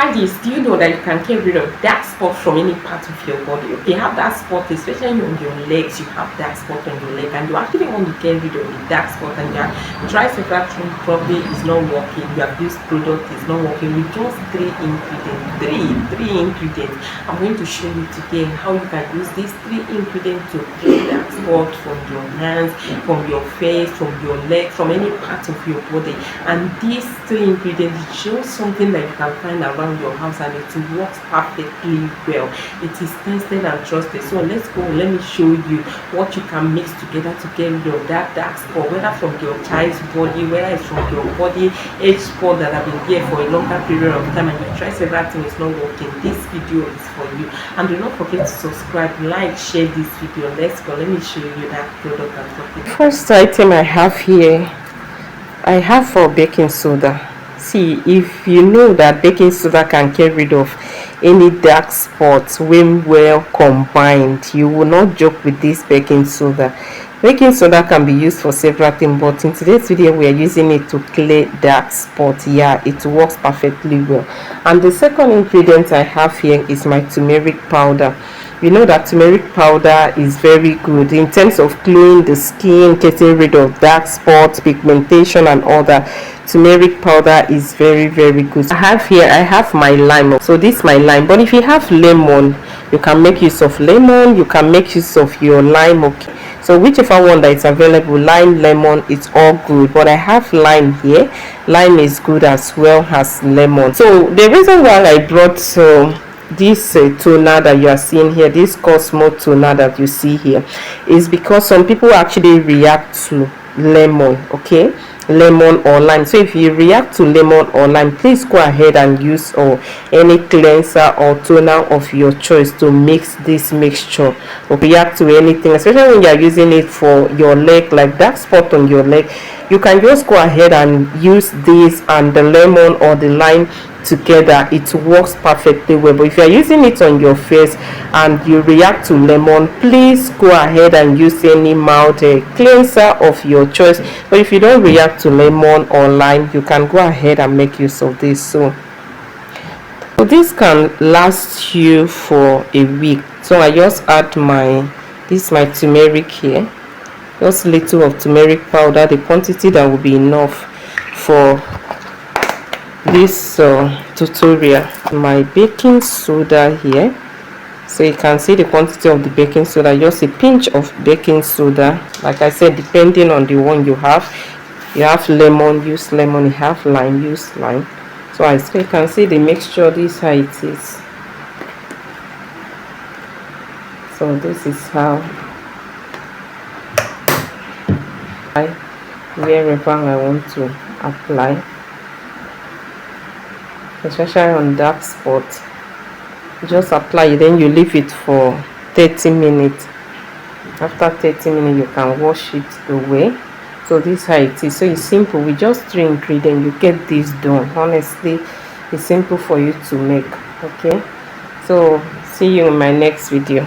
Hadis, do you know that you can get rid of dark spot from any part of your body? Okay, you have dark spot, especially on your legs. You have dark spot on your leg, and you actually want to get rid of the dark spot, and you try separation probably is not working. You have used product is not working with just three ingredients. I'm going to show you today how you can use these 3 ingredients to get dark spot from your hands, from your face, from your leg, from any part of your body. And these 3 ingredients is just something that you can find around your house, and it works perfectly well. It is tested and trusted. So let's go. Let me show you what you can mix together to get rid of that dark spot, whether from your child's body, whether it's from your body, age spot that have been there for a longer period of time, and you try several things, it's not working. This video is for you. And do not forget to subscribe, like, share this video. Let's go. Let me show you that product I'm talking about. First item I have here, I have for baking soda. See, if you know that baking soda can get rid of any dark spots when well combined, you will not joke with this baking soda. Baking soda can be used for several things, but in today's video we are using it to clear dark spots. Yeah, it works perfectly well. And the second ingredient I have here is my turmeric powder. You know that turmeric powder is very good in terms of cleaning the skin, getting rid of dark spots, pigmentation and all that. Turmeric powder is very good. I have my lime. So this is my lime, but if you have lemon, you can make use of lemon, you can make use of your lime. Okay, so whichever one that is available, lime, lemon, it's all good, but I have lime here. Lime is good as well as lemon. So the reason why I brought this toner that you are seeing here, this Cosmo toner that you see here, is because some people actually react to lemon. Okay, lemon or lime. So if you react to lemon or lime, please go ahead and use any cleanser or toner of your choice to mix this mixture or react to anything, especially when you are using it for your leg, like that spot on your leg. You can just go ahead and use this and the lemon or the lime together. It works perfectly well. But if you are using it on your face and you react to lemon, please go ahead and use any mild cleanser of your choice. But if you don't react to lemon or lime, you can go ahead and make use of this. So this can last you for a week. So I just add my turmeric here, just a little of turmeric powder, the quantity that will be enough for this tutorial. My baking soda here, so you can see the quantity of the baking soda, just a pinch of baking soda. Like I said, depending on the one you have lemon, use lemon. You have lime, use lime. So I still can see the mixture. This is how it is. So this is how wherever I want to apply, especially on dark spots. Just apply it, then you leave it for 30 minutes. After 30 minutes you can wash it away. So this is how it is. So it's simple. With just 3 ingredients you get this done. Honestly, it's simple for you to make. Okay, so see you in my next video.